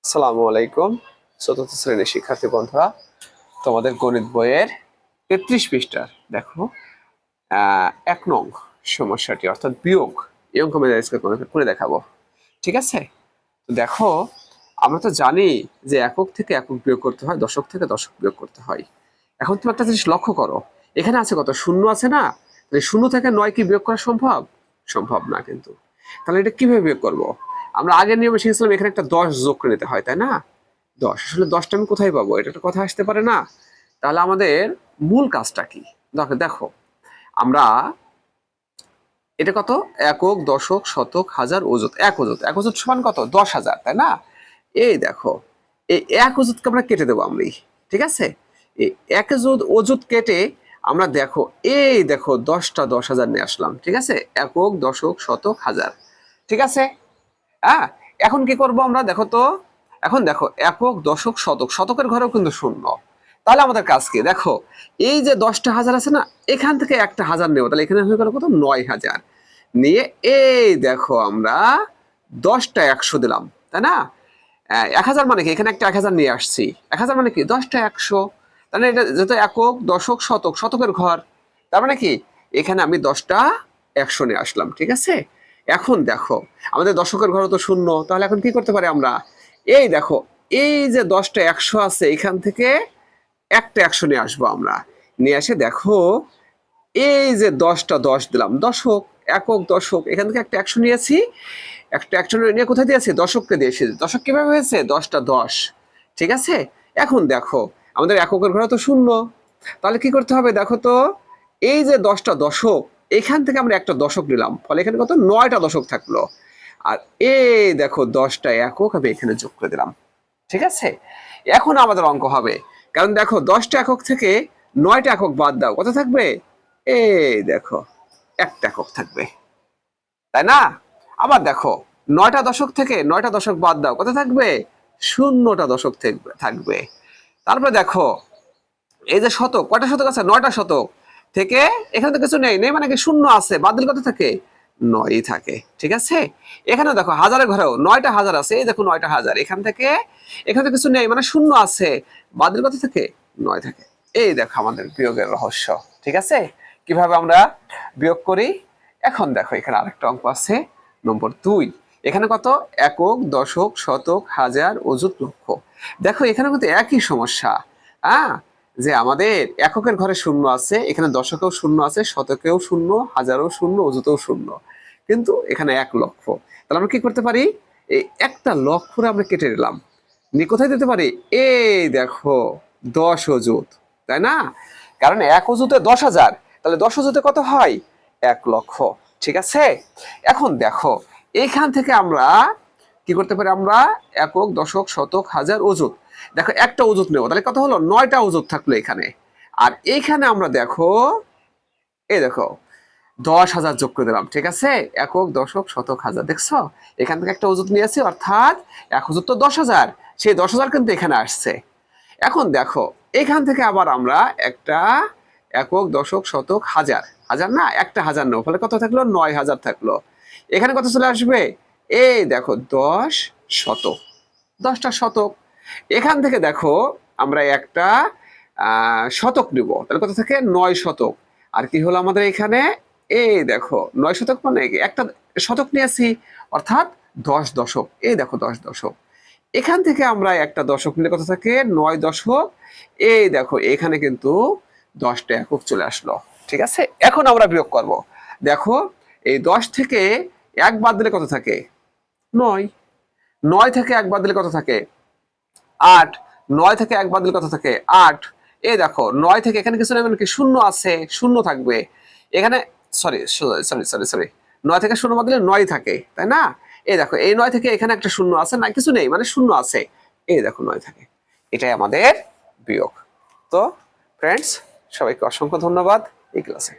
আসসালামু আলাইকুম চতুর্থ শ্রেণীর শিক্ষার্থী বন্ধুরা, তোমাদের গণিত বইয়ের ৩৩ পৃষ্ঠার দেখো ১ নং সমস্যাটি অর্থাৎ বিয়োগ এই অঙ্ক আমি আজকে তোমাকে করে দেখাবো। ঠিক আছে, তো দেখো আমরা তো জানি যে একক থেকে একক বিয়োগ করতে হয়, দশক থেকে দশক বিয়োগ করতে হয়। এখন তুমি একটা জিনিস লক্ষ্য করো, এখানে আছে কত শূন্য আছে না, শূন্য থেকে ৯ কি বিয়োগ করা সম্ভব? সম্ভব না। কিন্তু তাহলে এটা কিভাবে বিয়োগ করবো? আমরা আগের নিয়মে শিখেছিলাম এখানে একটা ১০ যোগ করে নিতে হয়, তাই না? ১০, আসলে ১০টা আমি কোথায় পাবো? এটা একটা কথা আসতে পারে না? তাহলে আমাদের মূল কাজটা কি? দেখো আমরা এটা কত, একক, দশক, শতক, হাজার, অযুত। এক অযুত সমান কত? ১০,০০০, তাই না? এই দেখো এই এক অযুতকে আমরা কেটে দেবো আমি, ঠিক আছে? এই এক অযুত কেটে আমরা দেখো এই দেখো ১০টা ১০,০০০ নিয়ে আসলাম, ঠিক আছে? একক, দশক, শতক, হাজার, ঠিক আছে? হ্যাঁ, এখন কি করব আমরা? দেখো তো, এখন দেখো একক, দশক, শতক, শতকের ঘরেও কিন্তু শূন্য। তাহলে আমাদের কাজ কি? দেখো এই যে ১০টা হাজার আছে না, এখান থেকে একটা হাজার নেব, তাহলে এখানে হয়ে গেল কত? ৯,০০০ নিয়ে এই দেখো আমরা ১০টা ১০০ দিলাম, তাই না? ১,০০০ মানে কি? এখানে একটা ১,০০০ নিয়ে আসছি। ১,০০০ মানে কি? ১০টা ১০০। তাহলে এটা যেহেতু একক, দশক, শতক, শতকের ঘর, তার মানে কি এখানে আমি ১০টা ১০০ নিয়ে আসলাম, ঠিক আছে? এখন দেখো আমাদের দশকের ঘর তো শূন্য, তাহলে এখন কি করতে পারি আমরা? এই দেখো এই যে ১০টা ১০০ আছে, এখান থেকে একটা ১০০ নিয়ে আসবো আমরা। নিয়ে এসে দেখো এই যে ১০টা ১০ দিলাম, দশক, একক, দশক, এখান থেকে একটা ১০০ নিয়েছি, একটা ১০০ নিয়ে কোথায় দিয়েছি? দশককে দিয়েছি। দশক কিভাবে হয়েছে? ১০টা ১০, ঠিক আছে? এখন দেখো আমাদের এককের ঘরে তো শূন্য, তাহলে কি করতে হবে? দেখো তো এই যে ১০টা দশক, এখান থেকে আমরা একটা দশক নিলাম, ফলে এখানে কত? ৯টা দশক থাকলো। আর এই দেখো ১০টা একক আমি এখানে যোগ করে দিলাম, ঠিক আছে? এখন আমাদের অঙ্ক হবে, কারণ দেখো ১০টা একক থেকে ৯টা একক বাদ দাও, কত থাকবে? এই দেখো একটা একক থাকবে, তাই না? আবার দেখো ৯টা দশক থেকে ৯টা দশক বাদ দাও, কত থাকবে? শূন্যটা দশক থাকবে। তারপরে দেখো এই যে শতক, কয়টা শতক আছে? ৯টা শতক থেকে এখানে তো কিছু নেই, নেই মানে কি? শূন্য আছে, বাদ দিলে কত থাকে? ৯ই থাকে, ঠিক আছে? এখানে দেখো হাজারের ঘরেও ৯টা হাজার আছে, এই দেখো ৯টা হাজার, এখান থেকে এখানে তো কিছু নেই মানে শূন্য আছে, বাদ দিলে কত থাকে? ৯ থাকে। এই দেখো আমাদের বিয়োগের রহস্য, ঠিক আছে? কিভাবে আমরা বিয়োগ করি। এখন দেখো এখানে আরেকটা অঙ্ক আছে, নম্বর ২। এখানে কত? একক, দশক, শতক, হাজার, অযুত, লক্ষ। দেখো এখানে কিন্তু একই সমস্যা। হ্যাঁ, যে আমাদের এককের ঘরে শূন্য আছে, এখানে দশকেও শূন্য আছে, শতকেও শূন্য, হাজারেও শূন্য, অযুতেও শূন্য, কিন্তু এখানে ১,০০,০০০। তাহলে আমরা কি করতে পারি? এই একটা লক্ষরে আমরা কেটে নিলাম, নিয়ে কোথায় দিতে পারি? এই দেখো ১০ অযুত, তাই না? কারণ এক অযুতে ১০,০০০, তাহলে ১০ অযুতে কত হয়? ১,০০,০০০, ঠিক আছে? এখন দেখো এইখান থেকে আমরা কি করতে পারি? আমরা একক, দশক, শতক, হাজার, অযুত, দেখো একটা অযুত নেব, তাহলে কত হলো? ৯টা অযুত থাকলো এখানে। আর এইখানে আমরা দেখো এই দেখো ১০,০০০ যোগ করে দিলাম, ঠিক আছে? একক, দশক, শতক, হাজার, দেখছো এখান থেকে একটা অযুত নিয়েছি, অর্থাৎ এক অযুত তো ১০,০০০, সেই ১০,০০০ কিন্তু এখানে আসছে। এখন দেখো এখান থেকে আবার আমরা একটা একক, দশক, শতক, হাজার, হাজার না, একটা হাজার নেব, ফলে কত থাকলো? ৯,০০০ থাকলো। এখানে কত চলে আসবে? এই দেখো ১০ শতক, ১০টা শতক। এখান থেকে দেখো আমরা একটা শতক নিব, তাহলে কত থাকে? ৯ শতক। আর কি হলো আমাদের এখানে? এই দেখো ৯ শতক মানে একটা শতক নিয়েছি, অর্থাৎ ১০ দশক। এই দেখো ১০ দশক। এখান থেকে আমরা একটা দশক নিলে কত থাকে? ৯ দশক। এই দেখো এখানে কিন্তু ১০টা একক চলে আসলো, ঠিক আছে? এখন আমরা বিয়োগ করব। দেখো এই ১০ থেকে ১ বাদ দিলে কত থাকে? ৯। ৯ থেকে ১ বাদ দিলে কত থাকে? ৮। ৯ থেকে ১ বাদ দিলে কত থাকে? ৮। এই দেখো ৯ থেকে এখানে কিছু নেই মানে কি? শূন্য আছে, শূন্য থাকবে এখানে। সরি সরি সরি সরি ৯ থেকে শূন্য বাদ দিলে ৯ থাকে, তাই না? এই দেখো এই 9 থেকে এখানে একটা শূন্য আছে, না কিছু নেই মানে শূন্য আছে, এই দেখো ৯ থাকে। এটাই আমাদের বিয়োগ। তো ফ্রেন্ডস, সবাইকে অসংখ্য ধন্যবাদ এই ক্লাসে।